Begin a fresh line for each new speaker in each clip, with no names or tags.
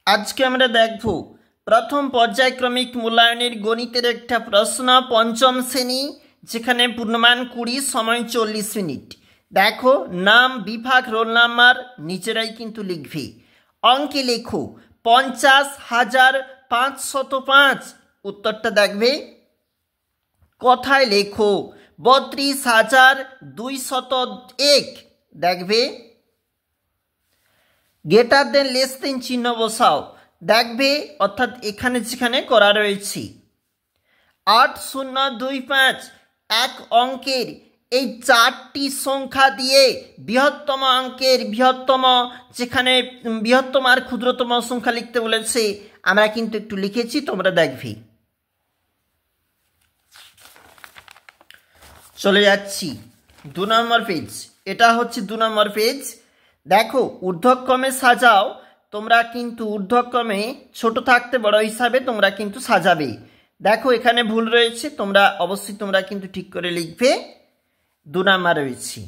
আজকে আমরা দেখব প্রথম পর্যায়ক্রমিক মূল্যায়নের গণিতের একটা প্রশ্ন পঞ্চম শ্রেণী, যেখানে পূর্ণমান 20, সময় 40 মিনিট। দেখো, নাম, বিভাগ, রোল নাম্বার নিজেরাই কিন্তু লিখবে। অঙ্কে লেখো 50,505। উত্তরটা দেখবে। কথায় লেখো 32,201। দেখবে। গ্রেটার দেন লেস দেন চিহ্ন বসাও। দেখবে, অর্থাৎ এখানে যেখানে করা রয়েছে 8025 এক অঙ্কের এই চারটি সংখ্যা দিয়ে বৃহত্তম অঙ্কের বৃহত্তম, যেখানে বৃহত্তম আর ক্ষুদ্রতম সংখ্যা লিখতে বলেছে, আমরা কিন্তু একটু লিখেছি, তোমরা দেখবে। চলে যাচ্ছি 2 নম্বর পেজ। এটা হচ্ছে 2 নম্বর পেজ। দেখো, ঊর্ধ্বক্রমে সাজাও। তোমরা কিন্তু ঊর্ধ্বক্রমে ছোট থাকতে বড় হিসাবে তোমরা কিন্তু সাজাবে। দেখো, এখানে ভুল রয়েছে, তোমরা অবশ্যই তোমরা কিন্তু ঠিক করে লিখবে। 2 নাম্বার রয়েছে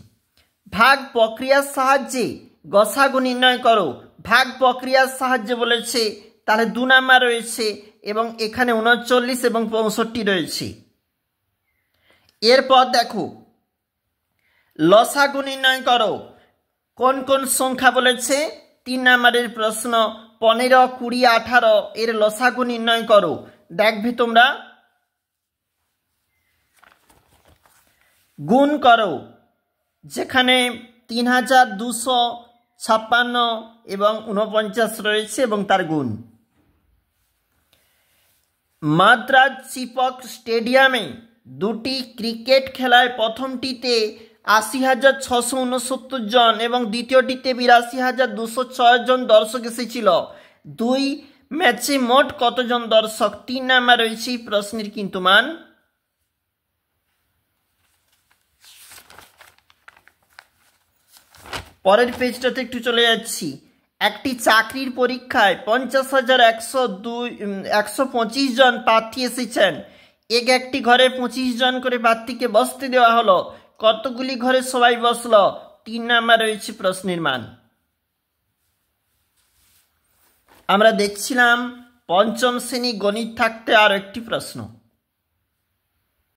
ভাগ প্রক্রিয়ার সাহায্যে গসাগু নির্ণয় করো। ভাগ প্রক্রিয়ার সাহায্যে বলেছে, তাহলে 2 নাম্বার রয়েছে এবং এখানে 39 এবং 65 রয়েছে। এরপর দেখো, লসাগু নির্ণয় করো। কোন কোন সংখ্যা বলেছে? 3 নম্বরের প্রশ্ন 15, 20, 18 এর লসাগু নির্ণয় করো। দেখবে তোমরা, গুণ করো, যেখানে 3256 এবং 49 রয়েছে এবং তার গুণ। মাদ্রাজ চিপক স্টেডিয়ামে 2টি ক্রিকেট খেলায় প্রথমটিতে 80,669 জন এবং দ্বিতীয়টিতে 82,206 জন দর্শক এসেছিল। 2 ম্যাচে মোট কতজন দর্শক? 3 নাম্বার রয়েছে প্রশ্নের কিন্তু মান। পরের পেজটাতে একটু চলে যাচ্ছি। একটি চাকরির পরীক্ষায় 50,125 জন প্রার্থী এসেছেন। একটি ঘরে 25 জন করে প্রার্থীকে বসতে দেওয়া হলো। কতগুলি ঘরে সবাই বসলো? 3 নাম্বার রয়েছে প্রশ্নের মান। আমরা দেখছিলাম পঞ্চম শ্রেণী গণিত থাকতে আরো একটি প্রশ্ন।